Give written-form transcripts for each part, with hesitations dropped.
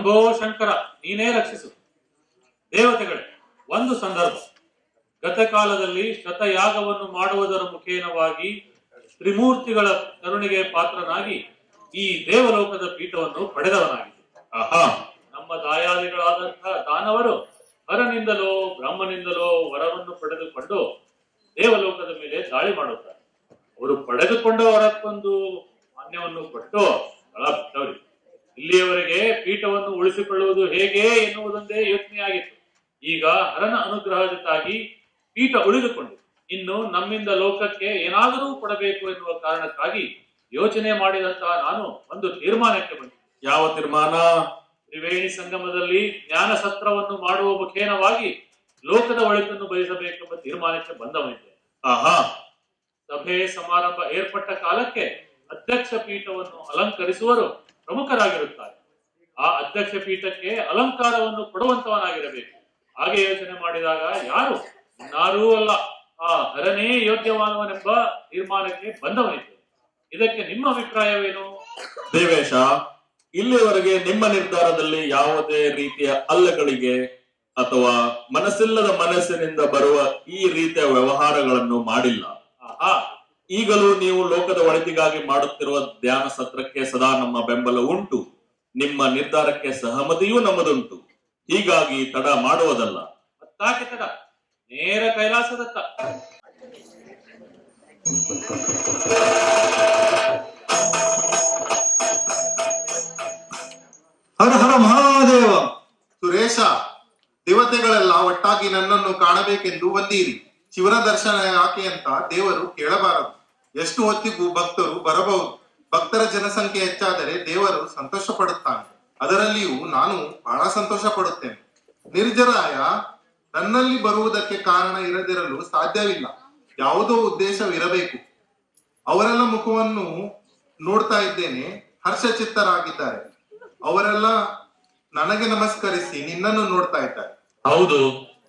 ಶಂಭೋ ಶಂಕರ, ನೀನೇ ರಕ್ಷಿಸು. ದೇವತೆಗಳೇ, ಒಂದು ಸಂದರ್ಭ, ಗತಕಾಲದಲ್ಲಿ ಶತಯಾಗವನ್ನು ಮಾಡುವುದರ ಮುಖೇನವಾಗಿ ತ್ರಿಮೂರ್ತಿಗಳ ಕರುಣೆಗೆ ಪಾತ್ರನಾಗಿ ಈ ದೇವಲೋಕದ ಪೀಠವನ್ನು ಪಡೆದವನಾಗಿದೆ. ಆಹಾ, ನಮ್ಮ ದಾಯಾದಿಗಳಾದಂತಹ ದಾನವರು ಹರನಿಂದಲೋ ಬ್ರಹ್ಮನಿಂದಲೋ ವರವನ್ನು ಪಡೆದುಕೊಂಡು ದೇವಲೋಕದ ಮೇಲೆ ದಾಳಿ ಮಾಡುತ್ತಾರೆ. ಅವರು ಪಡೆದುಕೊಂಡ ವರಕ್ಕೊಂದು ಮಾನ್ಯವನ್ನು ಕೊಟ್ಟು ಬಹಳ ಬಿಟ್ಟವರಿ. ಇಲ್ಲಿಯವರೆಗೆ ಪೀಠವನ್ನು ಉಳಿಸಿಕೊಳ್ಳುವುದು ಹೇಗೆ ಎನ್ನುವುದೊಂದೇ ಯೋಚನೆಯಾಗಿತ್ತು. ಈಗ ಹರನ ಅನುಗ್ರಹದಿಂದಾಗಿ ಪೀಠ ಉಳಿದುಕೊಂಡಿದೆ. ಇನ್ನು ನಮ್ಮಿಂದ ಲೋಕಕ್ಕೆ ಏನಾದರೂ ಕೊಡಬೇಕು ಎನ್ನುವ ಕಾರಣಕ್ಕಾಗಿ ಯೋಚನೆ ಮಾಡಿದಂತಹ ನಾನು ಒಂದು ತೀರ್ಮಾನಕ್ಕೆ ಬಂದೆ. ಯಾವ ತೀರ್ಮಾನ? ತ್ರಿವೇಣಿ ಸಂಗಮದಲ್ಲಿ ಜ್ಞಾನ ಸತ್ರವನ್ನು ಮಾಡುವ ಮುಖೇನವಾಗಿ ಲೋಕದ ಒಳಿತನ್ನು ಬಯಸಬೇಕೆಂಬ ತೀರ್ಮಾನಕ್ಕೆ ಬಂದವನಿದ್ದೆ. ಆಹಾ, ಸಭೆ ಸಮಾರಂಭ ಏರ್ಪಟ್ಟ ಕಾಲಕ್ಕೆ ಅಧ್ಯಕ್ಷ ಪೀಠವನ್ನು ಅಲಂಕರಿಸುವರು ಪ್ರಮುಖರಾಗಿರುತ್ತಾರೆ. ಆ ಅಧ್ಯಕ್ಷ ಪೀಠಕ್ಕೆ ಅಲಂಕಾರವನ್ನು ಕೊಡುವಂತವನಾಗಿರಬೇಕು. ಹಾಗೆ ಯೋಚನೆ ಮಾಡಿದಾಗ ಯಾರು ಇನ್ನಾರೂ ಅಲ್ಲ, ಆ ಹರನೇ ಯೋಗ್ಯವಾದವನೆಂಬ ತೀರ್ಮಾನಕ್ಕೆ ಬಂದವನಿದ್ದೆ. ಇದಕ್ಕೆ ನಿಮ್ಮ ಅಭಿಪ್ರಾಯವೇನು? ದೇವೇಶ, ಇಲ್ಲಿವರೆಗೆ ನಿಮ್ಮ ನಿರ್ಧಾರದಲ್ಲಿ ಯಾವುದೇ ರೀತಿಯ ಅಲ್ಲಗಳಿಗೆ ಅಥವಾ ಮನಸ್ಸಿಲ್ಲದ ಮನಸ್ಸಿನಿಂದ ಬರುವ ಈ ರೀತಿಯ ವ್ಯವಹಾರಗಳನ್ನು ಮಾಡಿಲ್ಲ. ಆಹಾ, ಈಗಲೂ ನೀವು ಲೋಕದ ಒಳಿತಿಗಾಗಿ ಮಾಡುತ್ತಿರುವ ಧ್ಯಾನ ಸತ್ರಕ್ಕೆ ಸದಾ ನಮ್ಮ ಬೆಂಬಲ ಉಂಟು. ನಿಮ್ಮ ನಿರ್ಧಾರಕ್ಕೆ ಸಹಮತಿಯೂ ನಮ್ಮದುಂಟು. ಹೀಗಾಗಿ ತಡ ಮಾಡುವುದಲ್ಲ. ಮತ್ತಾಕೆ ತಡ? ನೇರ ಕೈಲಾಸದತ್ತ. ಹರ ಹರ ಮಹಾದೇವ. ಸುರೇಶ, ದೇವತೆಗಳೆಲ್ಲ ಒಟ್ಟಾಗಿ ನನ್ನನ್ನು ಕಾಣಬೇಕೆಂದು ಬಂದೀರಿ. ಶಿವನ ದರ್ಶನ ಯಾಕೆ ಅಂತ ದೇವರು ಕೇಳಬಾರದು. ಎಷ್ಟು ಹೊತ್ತಿಗೂ ಭಕ್ತರು ಬರಬಹುದು. ಭಕ್ತರ ಜನಸಂಖ್ಯೆ ಹೆಚ್ಚಾದರೆ ದೇವರು ಸಂತೋಷ ಪಡುತ್ತಾನೆ. ಅದರಲ್ಲಿಯೂ ನಾನು ಬಹಳ ಸಂತೋಷ ಪಡುತ್ತೇನೆ. ನಿರ್ಜರಾಯ, ನನ್ನಲ್ಲಿ ಬರುವುದಕ್ಕೆ ಕಾರಣ ಇರದಿರಲು ಸಾಧ್ಯವಿಲ್ಲ. ಯಾವುದೋ ಉದ್ದೇಶವಿರಬೇಕು. ಅವರೆಲ್ಲ ಮುಖವನ್ನು ನೋಡ್ತಾ ಇದ್ದೇನೆ, ಹರ್ಷಚಿತ್ತರಾಗಿದ್ದಾರೆ. ಅವರೆಲ್ಲ ನನಗೆ ನಮಸ್ಕರಿಸಿ ನಿನ್ನನ್ನು ನೋಡ್ತಾ ಇದ್ದಾರೆ. ಹೌದು,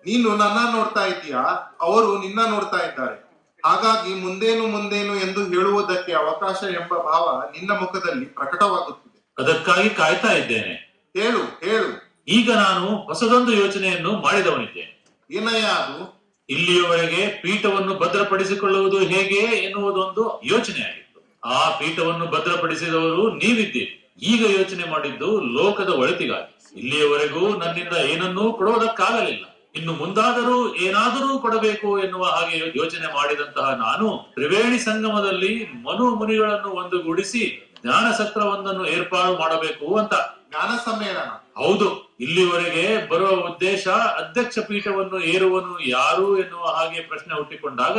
ನೀನು ನನ್ನ ನೋಡ್ತಾ ಇದ್ದೀಯಾ, ಅವರು ನಿನ್ನ ನೋಡ್ತಾ ಇದ್ದಾರೆ. ಹಾಗಾಗಿ ಮುಂದೇನು ಎಂದು ಹೇಳುವುದಕ್ಕೆ ಅವಕಾಶ ಎಂಬ ಭಾವ ನಿನ್ನ ಮುಖದಲ್ಲಿ ಪ್ರಕಟವಾಗುತ್ತಿದೆ. ಅದಕ್ಕಾಗಿ ಕಾಯ್ತಾ ಇದ್ದೇನೆ. ಹೇಳು ಹೇಳು. ಈಗ ನಾನು ಹೊಸದೊಂದು ಯೋಚನೆಯನ್ನು ಮಾಡಿದವನಿದ್ದೇನೆ. ಏನಯ್ಯ ಅದು? ಇಲ್ಲಿಯವರೆಗೆ ಪೀಠವನ್ನು ಭದ್ರಪಡಿಸಿಕೊಳ್ಳುವುದು ಹೇಗೆ ಎನ್ನುವುದೊಂದು ಯೋಚನೆ ಆಗಿತ್ತು. ಆ ಪೀಠವನ್ನು ಭದ್ರಪಡಿಸಿದವರು ನೀವಿದ್ದೀರಿ. ಈಗ ಯೋಚನೆ ಮಾಡಿದ್ದು ಲೋಕದ ಒಳಿತಿಗಾಗಿ. ಇಲ್ಲಿಯವರೆಗೂ ನನ್ನಿಂದ ಏನನ್ನೂ ಕೊಡುವುದಕ್ಕಾಗಲಿಲ್ಲ. ಇನ್ನು ಮುಂದಾದರೂ ಏನಾದರೂ ಕೊಡಬೇಕು ಎನ್ನುವ ಹಾಗೆ ಯೋಚನೆ ಮಾಡಿದಂತಹ ನಾನು ತ್ರಿವೇಣಿ ಸಂಗಮದಲ್ಲಿ ಮನು ಮುನಿಗಳನ್ನು ಒಂದುಗೂಡಿಸಿ ಜ್ಞಾನ ಸತ್ರವೊಂದನ್ನು ಏರ್ಪಾಡು ಮಾಡಬೇಕು ಅಂತ. ಜ್ಞಾನ ಸಮ್ಮೇಳನ? ಹೌದು. ಇಲ್ಲಿವರೆಗೆ ಬರುವ ಉದ್ದೇಶ ಅಧ್ಯಕ್ಷ ಪೀಠವನ್ನು ಏರುವನು ಯಾರು ಎನ್ನುವ ಹಾಗೆ ಪ್ರಶ್ನೆ ಹುಟ್ಟಿಕೊಂಡಾಗ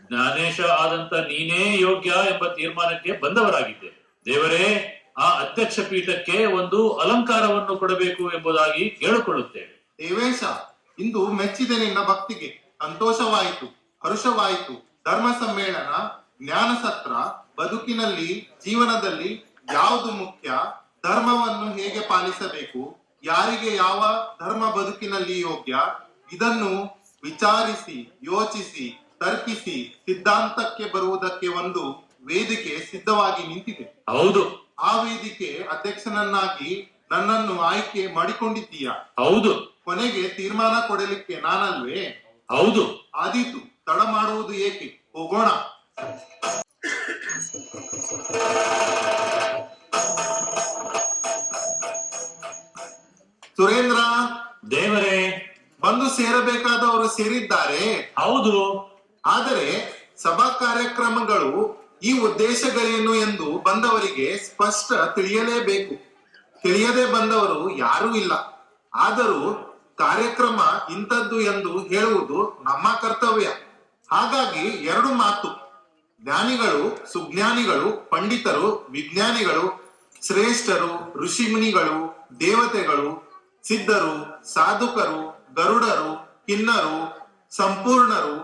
ಜ್ಞಾನೇಶ ಆದಂತ ನೀನೇ ಯೋಗ್ಯ ಎಂಬ ತೀರ್ಮಾನಕ್ಕೆ ಬಂದವರಾಗಿದ್ದೆ. ದೇವರೇ, ಆ ಅಧ್ಯಕ್ಷ ಪೀಠಕ್ಕೆ ಒಂದು ಅಲಂಕಾರವನ್ನು ಕೊಡಬೇಕು ಎಂಬುದಾಗಿ ಕೇಳಿಕೊಳ್ಳುತ್ತೇವೆ. ದೇವೇಶ, ಇಂದು ಮೆಚ್ಚಿದೆ ನಿನ್ನ ಭಕ್ತಿಗೆ. ಸಂತೋಷವಾಯಿತು, ಹರುಷವಾಯಿತು. ಧರ್ಮ ಸಮ್ಮೇಳನ, ಜ್ಞಾನ ಸತ್ರ, ಬದುಕಿನಲ್ಲಿ ಜೀವನದಲ್ಲಿ ಯಾವುದು ಮುಖ್ಯ, ಧರ್ಮವನ್ನು ಹೇಗೆ ಪಾಲಿಸಬೇಕು, ಯಾರಿಗೆ ಯಾವ ಧರ್ಮ ಬದುಕಿನಲ್ಲಿ ಯೋಗ್ಯ, ಇದನ್ನು ವಿಚಾರಿಸಿ ಯೋಚಿಸಿ ತರ್ಕಿಸಿ ಸಿದ್ಧಾಂತಕ್ಕೆ ಬರುವುದಕ್ಕೆ ಒಂದು ವೇದಿಕೆ ಸಿದ್ಧವಾಗಿ ನಿಂತಿದೆ. ಹೌದು. ಆ ವೇದಿಕೆ ಅಧ್ಯಕ್ಷನನ್ನಾಗಿ ನನ್ನನ್ನು ಆಯ್ಕೆ ಮಾಡಿಕೊಂಡಿದ್ದೀಯ. ಹೌದು. ಕೊನೆಗೆ ತೀರ್ಮಾನ ಕೊಡಲಿಕ್ಕೆ ನಾನಲ್ವೇ? ಹೌದು. ಆದೀತು, ತಡ ಮಾಡುವುದು ಏಕೆ? ಹೋಗೋಣ. ಸುರೇಂದ್ರ, ದೇವರೇ, ಬಂದು ಸೇರಬೇಕಾದವರು ಸೇರಿದ್ದಾರೆ. ಹೌದು. ಆದರೆ ಸಭಾ ಕಾರ್ಯಕ್ರಮಗಳು ಈ ಉದ್ದೇಶಗಳೇನು ಎಂದು ಬಂದವರಿಗೆ ಸ್ಪಷ್ಟ ತಿಳಿಯಲೇಬೇಕು. ತಿಳಿಯದೆ ಬಂದವರು ಯಾರೂ ಇಲ್ಲ. ಆದರೂ ಕಾರ್ಯಕ್ರಮ ಇಂಥದ್ದು ಎಂದು ಹೇಳುವುದು ನಮ್ಮ ಕರ್ತವ್ಯ. ಹಾಗಾಗಿ ಎರಡು ಮಾತು. ಜ್ಞಾನಿಗಳು, ಸುಜ್ಞಾನಿಗಳು, ಪಂಡಿತರು, ವಿಜ್ಞಾನಿಗಳು, ಶ್ರೇಷ್ಠರು, ಋಷಿಮುನಿಗಳು, ದೇವತೆಗಳು, ಸಿದ್ಧರು, ಸಾಧುಕರು, ಗರುಡರು, ಕಿನ್ನರು, ಸಂಪೂರ್ಣರು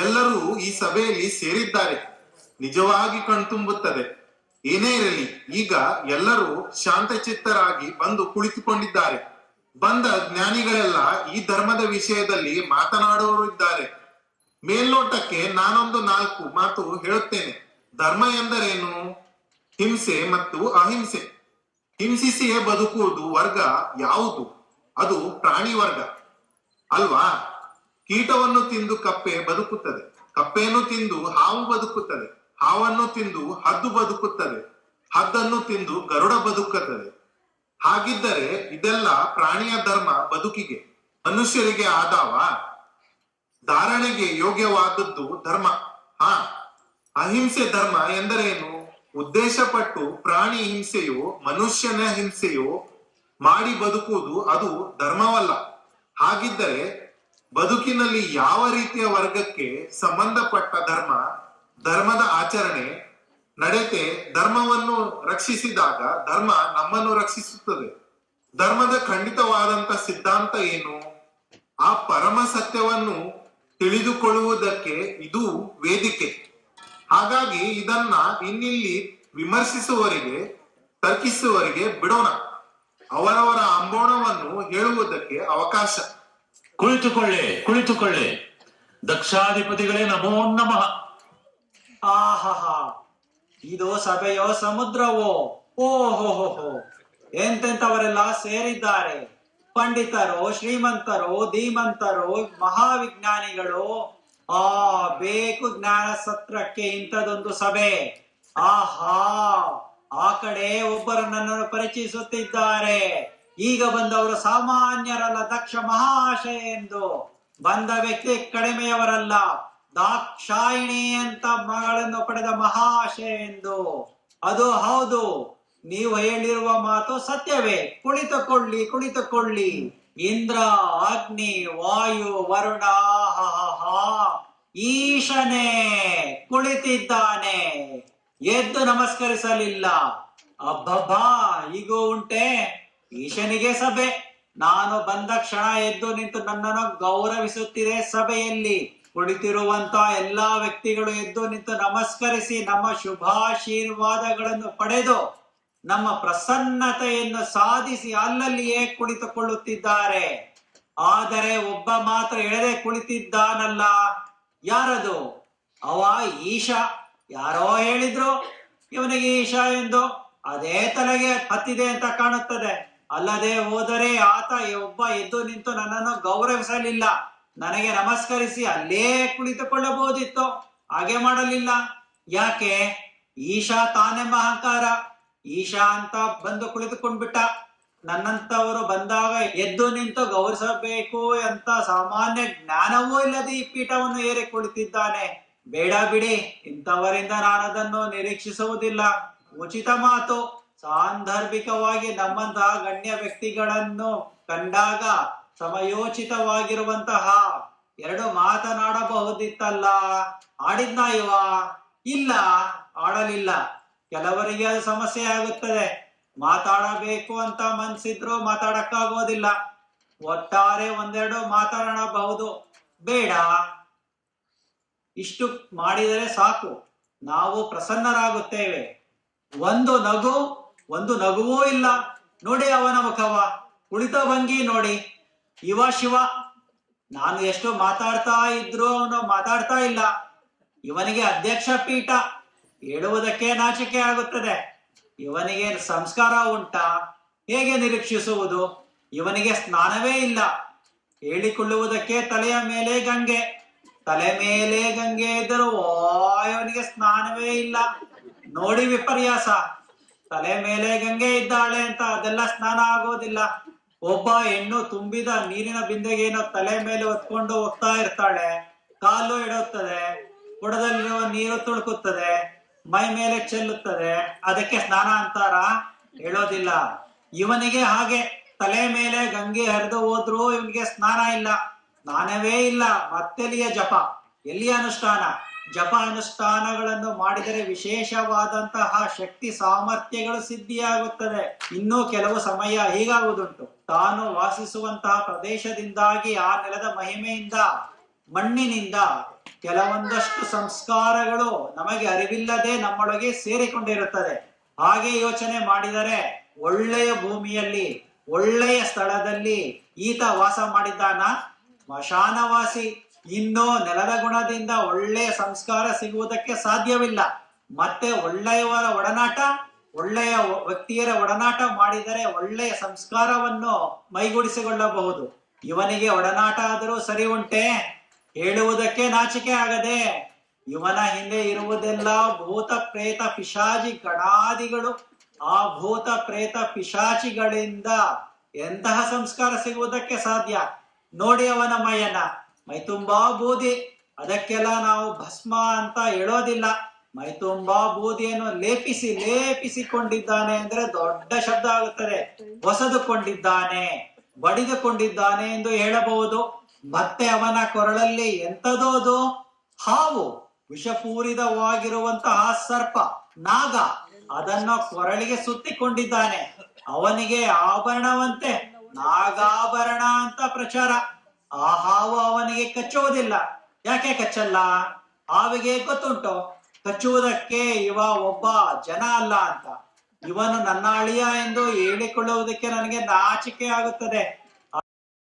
ಎಲ್ಲರೂ ಈ ಸಭೆಯಲ್ಲಿ ಸೇರಿದ್ದಾರೆ. ನಿಜವಾಗಿ ಕಣ್ತುಂಬುತ್ತದೆ. ಏನೇ ಇರಲಿ, ಈಗ ಎಲ್ಲರೂ ಶಾಂತಚಿತ್ತರಾಗಿ ಬಂದು ಕುಳಿತುಕೊಂಡಿದ್ದಾರೆ. ಬಂದ ಜ್ಞಾನಿಗಳೆಲ್ಲ ಈ ಧರ್ಮದ ವಿಷಯದಲ್ಲಿ ಮಾತನಾಡುವವರು ಇದ್ದಾರೆ. ಮೇಲ್ನೋಟಕ್ಕೆ ನಾನೊಂದು 4 ಮಾತು ಹೇಳುತ್ತೇನೆ. ಧರ್ಮ ಎಂದರೇನು? ಹಿಂಸೆ ಮತ್ತು ಅಹಿಂಸೆ. ಹಿಂಸಿಸಿಯೇ ಬದುಕುವುದು ವರ್ಗ ಯಾವುದು? ಅದು ಪ್ರಾಣಿ ವರ್ಗ ಅಲ್ವಾ? ಕೀಟವನ್ನು ತಿಂದು ಕಪ್ಪೆ ಬದುಕುತ್ತದೆ, ಕಪ್ಪೆಯನ್ನು ತಿಂದು ಹಾವು ಬದುಕುತ್ತದೆ, ಹಾವನ್ನು ತಿಂದು ಹದ್ದು ಬದುಕುತ್ತದೆ, ಹದ್ದನ್ನು ತಿಂದು ಗರುಡ ಬದುಕುತ್ತದೆ. ಹಾಗಿದ್ದರೆ ಇದೆಲ್ಲ ಪ್ರಾಣಿಯ ಧರ್ಮ ಬದುಕಿಗೆ, ಮನುಷ್ಯರಿಗೆ ಆದಾವ? ಧಾರಣೆಗೆ ಯೋಗ್ಯವಾದದ್ದು ಧರ್ಮ. ಹಾ, ಅಹಿಂಸೆ ಧರ್ಮ ಎಂದರೇನು? ಉದ್ದೇಶಪಟ್ಟು ಪ್ರಾಣಿ ಹಿಂಸೆಯೋ ಮನುಷ್ಯನ ಹಿಂಸೆಯೋ ಮಾಡಿ ಬದುಕುವುದು ಅದು ಧರ್ಮವಲ್ಲ. ಹಾಗಿದ್ದರೆ ಬದುಕಿನಲ್ಲಿ ಯಾವ ರೀತಿಯ ವರ್ಗಕ್ಕೆ ಸಂಬಂಧಪಟ್ಟ ಧರ್ಮದ ಆಚರಣೆ, ನಡತೆ ಧರ್ಮವನ್ನು ರಕ್ಷಿಸಿದಾಗ ಧರ್ಮ ನಮ್ಮನ್ನು ರಕ್ಷಿಸುತ್ತದೆ. ಧರ್ಮದ ಖಂಡಿತವಾದಂತ ಸಿದ್ಧಾಂತ ಏನು? ಆ ಪರಮ ಸತ್ಯವನ್ನು ತಿಳಿದುಕೊಳ್ಳುವುದಕ್ಕೆ ಇದು ವೇದಿಕೆ. ಹಾಗಾಗಿ ಇದನ್ನ ಇನ್ನಿಲ್ಲಿ ವಿಮರ್ಶಿಸುವವರಿಗೆ, ತರ್ಕಿಸುವವರಿಗೆ ಬಿಡೋಣ. ಅವರವರ ಅಂಬೋಣವನ್ನು ಹೇಳುವುದಕ್ಕೆ ಅವಕಾಶ. ಕುಳಿತುಕೊಳ್ಳಿ. ದಕ್ಷಾಧಿಪತಿಗಳೇ ನಮೋ ನಮಃ. ಆಹಾ, ಇದು ಸಭೆಯೋ ಸಮುದ್ರವೋ? ಓಹೋಹೋ, ಎಂತೆಂತವರೆಲ್ಲ ಸೇರಿದ್ದಾರೆ. ಪಂಡಿತರು, ಶ್ರೀಮಂತರು, ಧೀಮಂತರು, ಮಹಾವಿಜ್ಞಾನಿಗಳು. ಬೇಕು ಜ್ಞಾನ ಸತ್ರಕ್ಕೆ ಇಂಥದೊಂದು ಸಭೆ. ಆಹಾ, ಆ ಕಡೆ ಒಬ್ಬರು ನನ್ನನ್ನು ಪರಿಚಯಿಸುತ್ತಿದ್ದಾರೆ. ಈಗ ಬಂದವರು ಸಾಮಾನ್ಯರಲ್ಲ, ದಕ್ಷ ಮಹಾಶಯ ಎಂದು. ಬಂದ ವ್ಯಕ್ತಿ ಕಡಿಮೆಯವರಲ್ಲ, ದಾಕ್ಷಾಯಿಣಿ ಅಂತ ಮಗಳನ್ನು ಪಡೆದ ಮಹಾಶಯ ಎಂದು. ಅದು ಹೌದು, ನೀವು ಹೇಳಿರುವ ಮಾತು ಸತ್ಯವೇ. ಕುಳಿತುಕೊಳ್ಳಿ. ಇಂದ್ರ, ಅಗ್ನಿ, ವಾಯು, ವರುಣ, ಈಶನೇ ಕುಳಿತಿದ್ದಾನೆ. ಎದ್ದು ನಮಸ್ಕರಿಸಲಿಲ್ಲ. ಅಬ್ಬಬ್ಬಾ, ಈಗ ಉಂಟೆ ಈಶನಿಗೆ ಸಭೆ. ನಾನು ಬಂದ ಕ್ಷಣ ಎದ್ದು ನಿಂತು ನನ್ನನ್ನು ಗೌರವಿಸುತ್ತಿದೆ. ಸಭೆಯಲ್ಲಿ ಕುಳಿತಿರುವಂತ ಎಲ್ಲಾ ವ್ಯಕ್ತಿಗಳು ಎದ್ದು ನಿಂತು ನಮಸ್ಕರಿಸಿ ನಮ್ಮ ಶುಭಾಶೀರ್ವಾದಗಳನ್ನು ಪಡೆದು ನಮ್ಮ ಪ್ರಸನ್ನತೆಯನ್ನು ಸಾಧಿಸಿ ಅಲ್ಲಲ್ಲಿಯೇ ಕುಳಿತುಕೊಳ್ಳುತ್ತಿದ್ದಾರೆ. ಆದರೆ ಒಬ್ಬ ಮಾತ್ರ ಎಳೆದೆ ಕುಳಿತಿದ್ದಾನಲ್ಲ, ಯಾರದು? ಅವ ಈಶಾ. ಯಾರೋ ಹೇಳಿದ್ರು ಇವನಿಗೆ ಈಶಾ ಎಂದು. ಅದೇ ತಲೆಗೆ ಹತ್ತಿದೆ ಅಂತ ಕಾಣುತ್ತದೆ. ಅಲ್ಲದೆ ಹೋದರೆ ಆತ ಒಬ್ಬ ಎದ್ದು ನಿಂತು ನನ್ನನ್ನು ಗೌರವಿಸಲಿಲ್ಲ, ನನಗೆ ನಮಸ್ಕರಿಸಿ ಅಲ್ಲೇ ಕುಳಿತುಕೊಳ್ಳಬಹುದಿತ್ತು. ಹಾಗೆ ಮಾಡಲಿಲ್ಲ. ಯಾಕೆ? ಈಶಾ ತಾನೆಂಬ ಅಹಂಕಾರ. ಈಶಾ ಅಂತ ಬಂದು ಕುಳಿತುಕೊಂಡ್ಬಿಟ್ಟ. ನನ್ನಂತವರು ಬಂದಾಗ ಎದ್ದು ನಿಂತು ಗೌರವಿಸಬೇಕು ಅಂತ ಸಾಮಾನ್ಯ ಜ್ಞಾನವೂ ಇಲ್ಲದೆ ಈ ಪೀಠವನ್ನು ಏರಿ ಕುಳಿತಿದ್ದಾನೆ. ಬೇಡ ಬಿಡಿ, ಇಂಥವರಿಂದ ನಾನದನ್ನು ನಿರೀಕ್ಷಿಸುವುದಿಲ್ಲ. ಉಚಿತ ಮಾತು. ಸಾಂದರ್ಭಿಕವಾಗಿ ನಮ್ಮಂತಹ ಗಣ್ಯ ವ್ಯಕ್ತಿಗಳನ್ನು ಕಂಡಾಗ ಸಮಯೋಚಿತವಾಗಿರುವಂತಹ ಎರಡು ಮಾತನಾಡಬಹುದಿತ್ತಲ್ಲ. ಆಡಿದ್ನ ಇವ? ಇಲ್ಲ, ಆಡಲಿಲ್ಲ. ಕೆಲವರಿಗೆ ಅದು ಸಮಸ್ಯೆ ಆಗುತ್ತದೆ. ಮಾತಾಡಬೇಕು ಅಂತ ಮನ್ಸಿದ್ರು ಮಾತಾಡಕ್ಕಾಗೋದಿಲ್ಲ. ಒಟ್ಟಾರೆ ಒಂದೆರಡು ಮಾತಾಡಬಹುದು. ಬೇಡ, ಇಷ್ಟು ಮಾಡಿದರೆ ಸಾಕು, ನಾವು ಪ್ರಸನ್ನರಾಗುತ್ತೇವೆ. ಒಂದು ನಗುವೂ ಇಲ್ಲ. ನೋಡಿ ಅವನ ಮುಖವ, ಕುಳಿತ ಭಂಗಿ ನೋಡಿ. ಇವ ಶಿವ. ನಾನು ಎಷ್ಟು ಮಾತಾಡ್ತಾ ಇದ್ರು ಅವನು ಮಾತಾಡ್ತಾ ಇಲ್ಲ. ಇವನಿಗೆ ಅಧ್ಯಕ್ಷ ಪೀಠ. ಹೇಳುವುದಕ್ಕೆ ನಾಚಿಕೆ ಆಗುತ್ತದೆ. ಇವನಿಗೆ ಸಂಸ್ಕಾರ ಉಂಟಾ? ಹೇಗೆ ನಿರೀಕ್ಷಿಸುವುದು? ಇವನಿಗೆ ಸ್ನಾನವೇ ಇಲ್ಲ. ಹೇಳಿಕೊಳ್ಳುವುದಕ್ಕೆ ತಲೆಯ ಮೇಲೆ ಗಂಗೆ. ತಲೆ ಮೇಲೆ ಗಂಗೆ ಇದ್ದರೂ ಇವನಿಗೆ ಸ್ನಾನವೇ ಇಲ್ಲ. ನೋಡಿ ವಿಪರ್ಯಾಸ. ತಲೆ ಮೇಲೆ ಗಂಗೆ ಇದ್ದಾಳೆ ಅಂತ ಅದೆಲ್ಲ ಸ್ನಾನ ಆಗೋದಿಲ್ಲ. ಒಬ್ಬ ಹೆಣ್ಣು ತುಂಬಿದ ನೀರಿನ ಬಿಂದೆಗೇನೋ ತಲೆ ಮೇಲೆ ಹೊತ್ಕೊಂಡು ಹೋಗ್ತಾ ಇರ್ತಾಳೆ. ಕಾಲು ಎಡುತ್ತದೆ, ಕೊಡದಲ್ಲಿರುವ ನೀರು ತುಳುಕುತ್ತದೆ, ಮೈ ಮೇಲೆ ಚೆಲ್ಲುತ್ತದೆ. ಅದಕ್ಕೆ ಸ್ನಾನ ಅಂತಾರ? ಹೇಳೋದಿಲ್ಲ. ಇವನಿಗೆ ಹಾಗೆ ತಲೆ ಮೇಲೆ ಗಂಗೆ ಹರಿದು ಹೋದ್ರು ಇವನಿಗೆ ಸ್ನಾನ ಇಲ್ಲ, ಸ್ನಾನವೇ ಇಲ್ಲ. ಮತ್ತೆಲ್ಲಿಯ ಜಪ, ಎಲ್ಲಿಯ ಅನುಷ್ಠಾನ? ಜಪ ಅನುಷ್ಠಾನಗಳನ್ನು ಮಾಡಿದರೆ ವಿಶೇಷವಾದಂತಹ ಶಕ್ತಿ ಸಾಮರ್ಥ್ಯಗಳು ಸಿದ್ಧಿಯಾಗುತ್ತದೆ. ಇನ್ನೂ ಕೆಲವು ಸಮಯ ಹೀಗಾಗುವುದುಂಟು. ತಾನು ವಾಸಿಸುವಂತಹ ಪ್ರದೇಶದಿಂದಾಗಿ ಆ ನೆಲದ ಮಹಿಮೆಯಿಂದ, ಮಣ್ಣಿನಿಂದ ಕೆಲವೊಂದಷ್ಟು ಸಂಸ್ಕಾರಗಳು ನಮಗೆ ಅರಿವಿಲ್ಲದೆ ನಮ್ಮೊಳಗೆ ಸೇರಿಕೊಂಡಿರುತ್ತದೆ. ಹಾಗೆ ಯೋಚನೆ ಮಾಡಿದರೆ ಒಳ್ಳೆಯ ಭೂಮಿಯಲ್ಲಿ, ಒಳ್ಳೆಯ ಸ್ಥಳದಲ್ಲಿ ಈತ ವಾಸ ಮಾಡಿದ್ದಾನ? ಸ್ಮಶಾನವಾಸಿ. ಇನ್ನು ನೆಲದ ಗುಣದಿಂದ ಒಳ್ಳೆಯ ಸಂಸ್ಕಾರ ಸಿಗುವುದಕ್ಕೆ ಸಾಧ್ಯವಿಲ್ಲ. ಮತ್ತೆ ಒಳ್ಳೆಯವರ ಒಡನಾಟ ಒಳ್ಳೆಯ ವ್ಯಕ್ತಿಯರ ಒಡನಾಟ ಮಾಡಿದರೆ ಒಳ್ಳೆಯ ಸಂಸ್ಕಾರವನ್ನು ಮೈಗೂಡಿಸಿಕೊಳ್ಳಬಹುದು. ಇವನಿಗೆ ಒಡನಾಟ ಆದರೂ ಸರಿ ಉಂಟೆ? ಹೇಳುವುದಕ್ಕೆ ನಾಚಿಕೆ ಆಗದೆ. ಇವನ ಹಿಂದೆ ಇರುವುದೆಲ್ಲ ಭೂತ ಪ್ರೇತ ಪಿಶಾಚಿ ಗಣಾದಿಗಳು. ಆ ಭೂತ ಪ್ರೇತ ಪಿಶಾಚಿಗಳಿಂದ ಎಂತಹ ಸಂಸ್ಕಾರ ಸಿಗುವುದಕ್ಕೆ ಸಾಧ್ಯ? ನೋಡಿ ಅವನ ಮೈ ತುಂಬಾ ಬೂದಿ. ಅದಕ್ಕೆಲ್ಲ ನಾವು ಭಸ್ಮ ಅಂತ ಹೇಳೋದಿಲ್ಲ. ಮೈ ತುಂಬಾ ಬೂದಿಯನ್ನು ಲೇಪಿಸಿಕೊಂಡಿದ್ದಾನೆ ಅಂದ್ರೆ ದೊಡ್ಡ ಶಬ್ದ ಆಗುತ್ತದೆ. ಹೊಸದುಕೊಂಡಿದ್ದಾನೆ, ಬಡಿದುಕೊಂಡಿದ್ದಾನೆ ಎಂದು ಹೇಳಬಹುದು. ಮತ್ತೆ ಅವನ ಕೊರಳಲ್ಲಿ ಎಂತದೋದು ಹಾವು, ವಿಷಪೂರಿತವಾಗಿರುವಂತಹ ಸರ್ಪ, ನಾಗ, ಅದನ್ನ ಕೊರಳಿಗೆ ಸುತ್ತಿಕೊಂಡಿದ್ದಾನೆ. ಅವನಿಗೆ ಆಭರಣವಂತೆ ನಾಗಾಭರಣ ಅಂತ ಪ್ರಚಾರ. ಆ ಹಾವು ಅವನಿಗೆ ಕಚ್ಚುವುದಿಲ್ಲ. ಯಾಕೆ ಕಚ್ಚಲ್ಲ? ಹಾವಿಗೆ ಗೊತ್ತುಂಟು ಕಚ್ಚುವುದಕ್ಕೆ ಇವ ಒಬ್ಬ ಜನ ಅಲ್ಲ ಅಂತ. ಇವನು ನನ್ನ ಅಳಿಯ ಎಂದು ಹೇಳಿಕೊಳ್ಳುವುದಕ್ಕೆ ನನಗೆ ನಾಚಿಕೆ ಆಗುತ್ತದೆ.